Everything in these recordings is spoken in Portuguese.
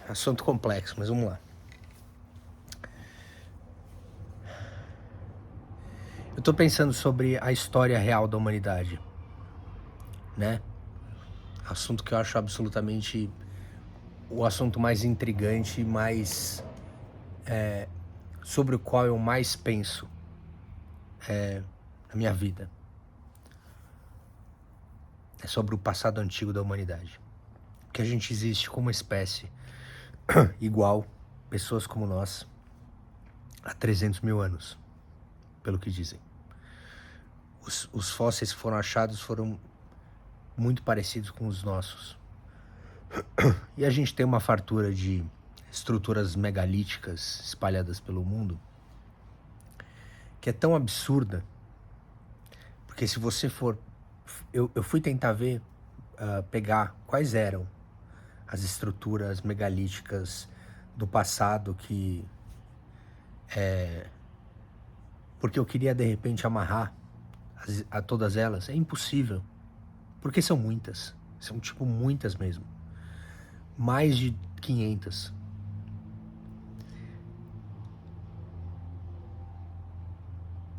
Assunto complexo, mas vamos lá. Eu tô pensando sobre a história real da humanidade, né? Assunto que eu acho absolutamente o assunto mais intrigante, mais sobre o qual eu mais penso na minha vida. É sobre o passado antigo da humanidade. Que a gente existe como espécie igual, pessoas como nós, há 300 mil anos, pelo que dizem. Os fósseis que foram achados foram muito parecidos com os nossos. E a gente tem uma fartura de estruturas megalíticas espalhadas pelo mundo que é tão absurda, porque se você for... Eu fui tentar ver, pegar quais eram as estruturas megalíticas do passado que... Porque eu queria, de repente, amarrar a todas elas. É impossível, porque são muitas. São, tipo, muitas mesmo. Mais de 500.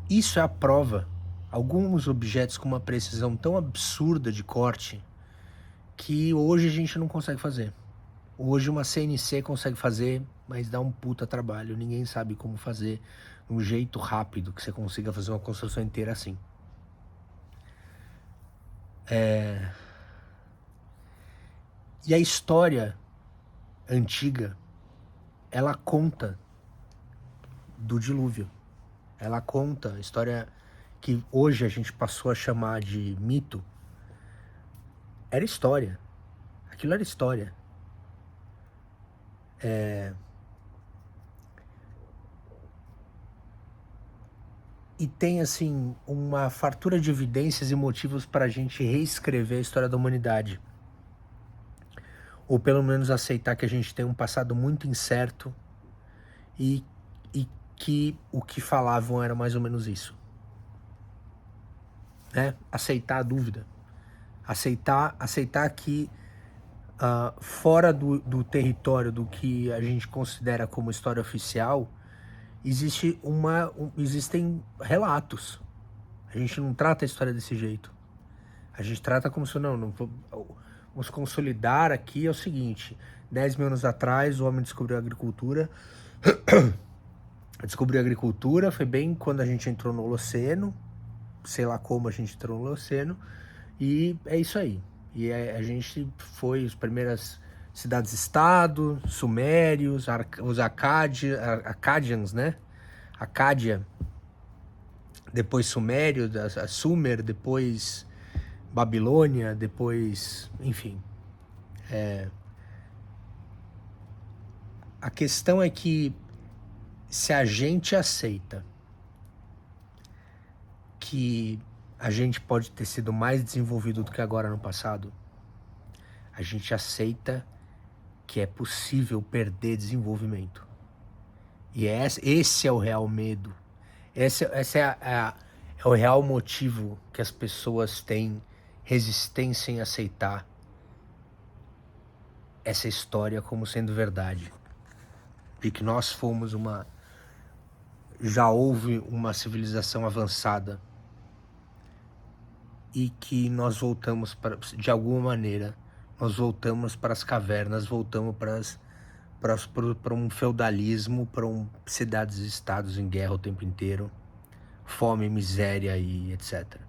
Isso é a prova. Alguns objetos com uma precisão tão absurda de corte que hoje a gente não consegue fazer. Hoje uma CNC consegue fazer, mas dá um puta trabalho. Ninguém sabe como fazer de um jeito rápido que você consiga fazer uma construção inteira assim. E a história antiga, ela conta do dilúvio. Ela conta a história que hoje a gente passou a chamar de mito. Era história. Aquilo era história. E tem, assim, uma fartura de evidências e motivos para a gente reescrever a história da humanidade. Ou pelo menos aceitar que a gente tem um passado muito incerto e que o que falavam era mais ou menos isso. Né? Aceitar a dúvida. Aceitar que fora do território do que a gente considera como história oficial, existem relatos. A gente não trata a história desse jeito. A gente trata como se não vamos consolidar aqui. É o seguinte: 10 mil anos atrás o homem descobriu a agricultura. Descobriu a agricultura, foi bem quando a gente entrou no Holoceno, sei lá como a gente entrou no Holoceno, e é isso aí. E a gente foi as primeiras cidades-estado, sumérios, os Acadians, né? Acádia, depois Sumério, a Sumer, depois Babilônia, depois, enfim. A questão é que se a gente aceita que a gente pode ter sido mais desenvolvido do que agora no passado, a gente aceita que é possível perder desenvolvimento. E esse é o real medo. Esse é o real motivo que as pessoas têm resistência em aceitar essa história como sendo verdade. De que nós fomos já houve uma civilização avançada e que nós voltamos de alguma maneira, nós voltamos para as cavernas, voltamos para um feudalismo, para cidades e estados em guerra o tempo inteiro, fome, miséria e etc.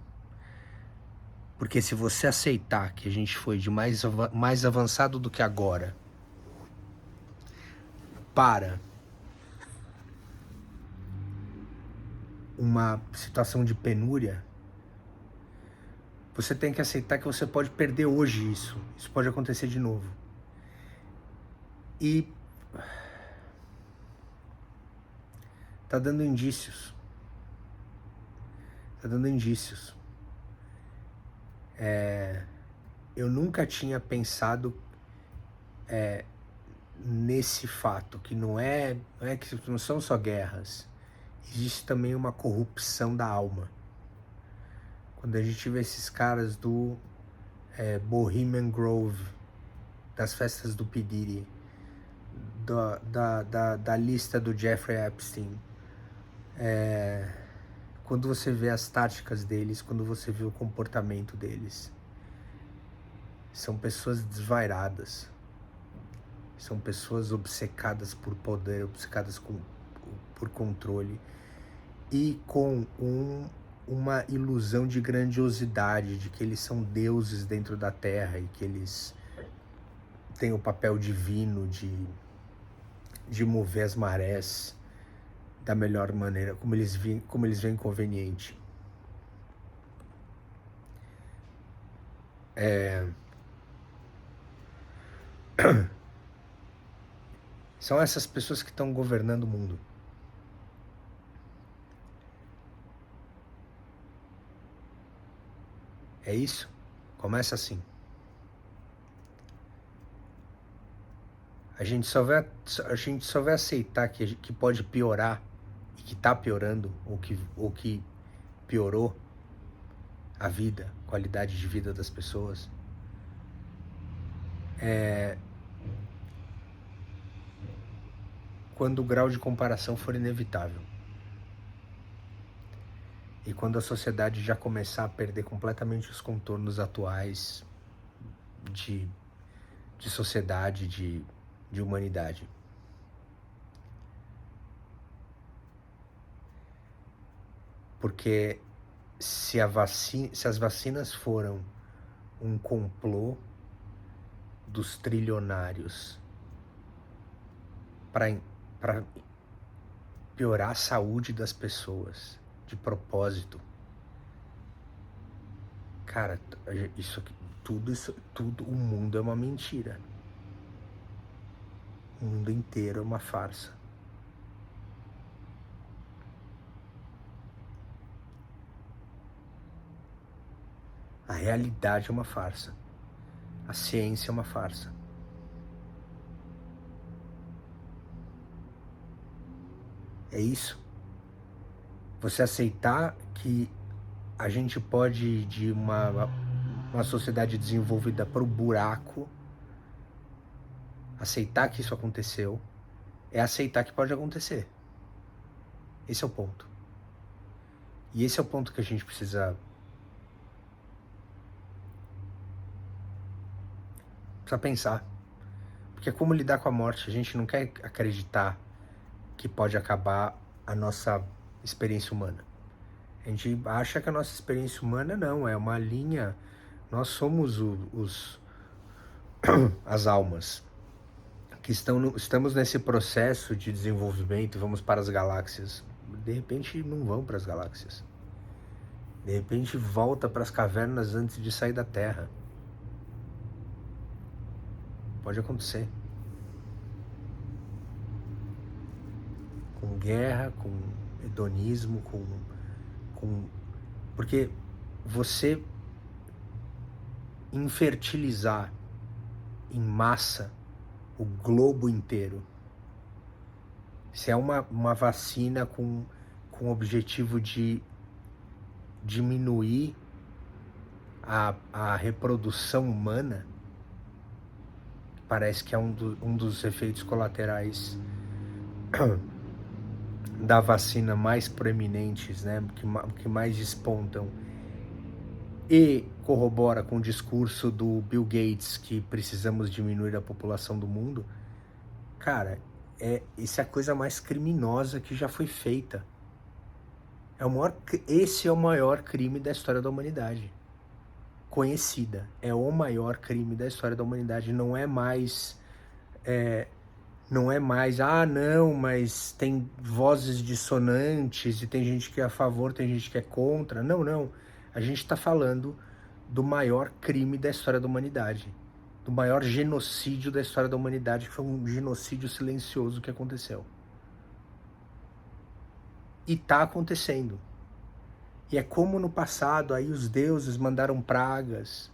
Porque se você aceitar que a gente foi de mais avançado do que agora para uma situação de penúria, você tem que aceitar que você pode perder hoje isso. Isso pode acontecer de novo. E tá dando indícios. Tá dando indícios. Eu nunca tinha pensado nesse fato, que não são só guerras. Existe também uma corrupção da alma. Quando a gente vê esses caras do Bohemian Grove, das festas do P. Diddy, da lista do Jeffrey Epstein, quando você vê as táticas deles, quando você vê o comportamento deles, são pessoas desvairadas, são pessoas obcecadas por poder, obcecadas por controle e com uma ilusão de grandiosidade, de que eles são deuses dentro da Terra e que eles têm o papel divino de mover as marés da melhor maneira, como eles veem conveniente. São essas pessoas que estão governando o mundo. É isso? Começa assim. A gente só vai aceitar que pode piorar e que está piorando, ou que piorou a vida, a qualidade de vida das pessoas, quando o grau de comparação for inevitável. E quando a sociedade já começar a perder completamente os contornos atuais de sociedade, de humanidade. Porque se as vacinas foram um complô dos trilionários para piorar a saúde das pessoas de propósito, cara, tudo, o mundo é uma mentira. O mundo inteiro é uma farsa. A realidade é uma farsa. A ciência é uma farsa. É isso. Você aceitar que a gente pode ir de uma sociedade desenvolvida para o buraco, aceitar que isso aconteceu, é aceitar que pode acontecer. Esse é o ponto. E esse é o ponto que a gente precisa pensar. Porque é como lidar com a morte. A gente não quer acreditar que pode acabar a nossa experiência humana. A gente acha que a nossa experiência humana não, é uma linha. Nós somos as almas que estamos nesse processo de desenvolvimento, vamos para as galáxias. De repente não vão para as galáxias. De repente volta para as cavernas antes de sair da Terra. Pode acontecer. Com guerra, com hedonismo, porque você infertilizar em massa o globo inteiro, se é uma vacina com o objetivo de diminuir a reprodução humana, parece que é um dos efeitos colaterais da vacina mais proeminentes, né, que mais despontam, e corrobora com o discurso do Bill Gates que precisamos diminuir a população do mundo. Cara, isso é a coisa mais criminosa que já foi feita. Esse é o maior crime da história da humanidade. Conhecida. É o maior crime da história da humanidade. Não é mais, não, mas tem vozes dissonantes e tem gente que é a favor, tem gente que é contra. Não. A gente está falando do maior crime da história da humanidade. Do maior genocídio da história da humanidade, que foi um genocídio silencioso que aconteceu. E tá acontecendo. E é como no passado, aí os deuses mandaram pragas,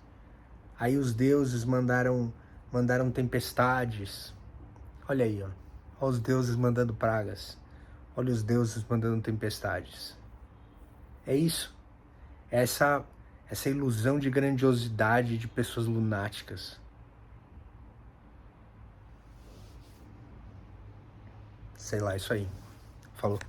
aí os deuses mandaram tempestades. Olha aí, ó. Olha os deuses mandando pragas. Olha os deuses mandando tempestades. É isso. Essa ilusão de grandiosidade de pessoas lunáticas. Sei lá, isso aí. Falou.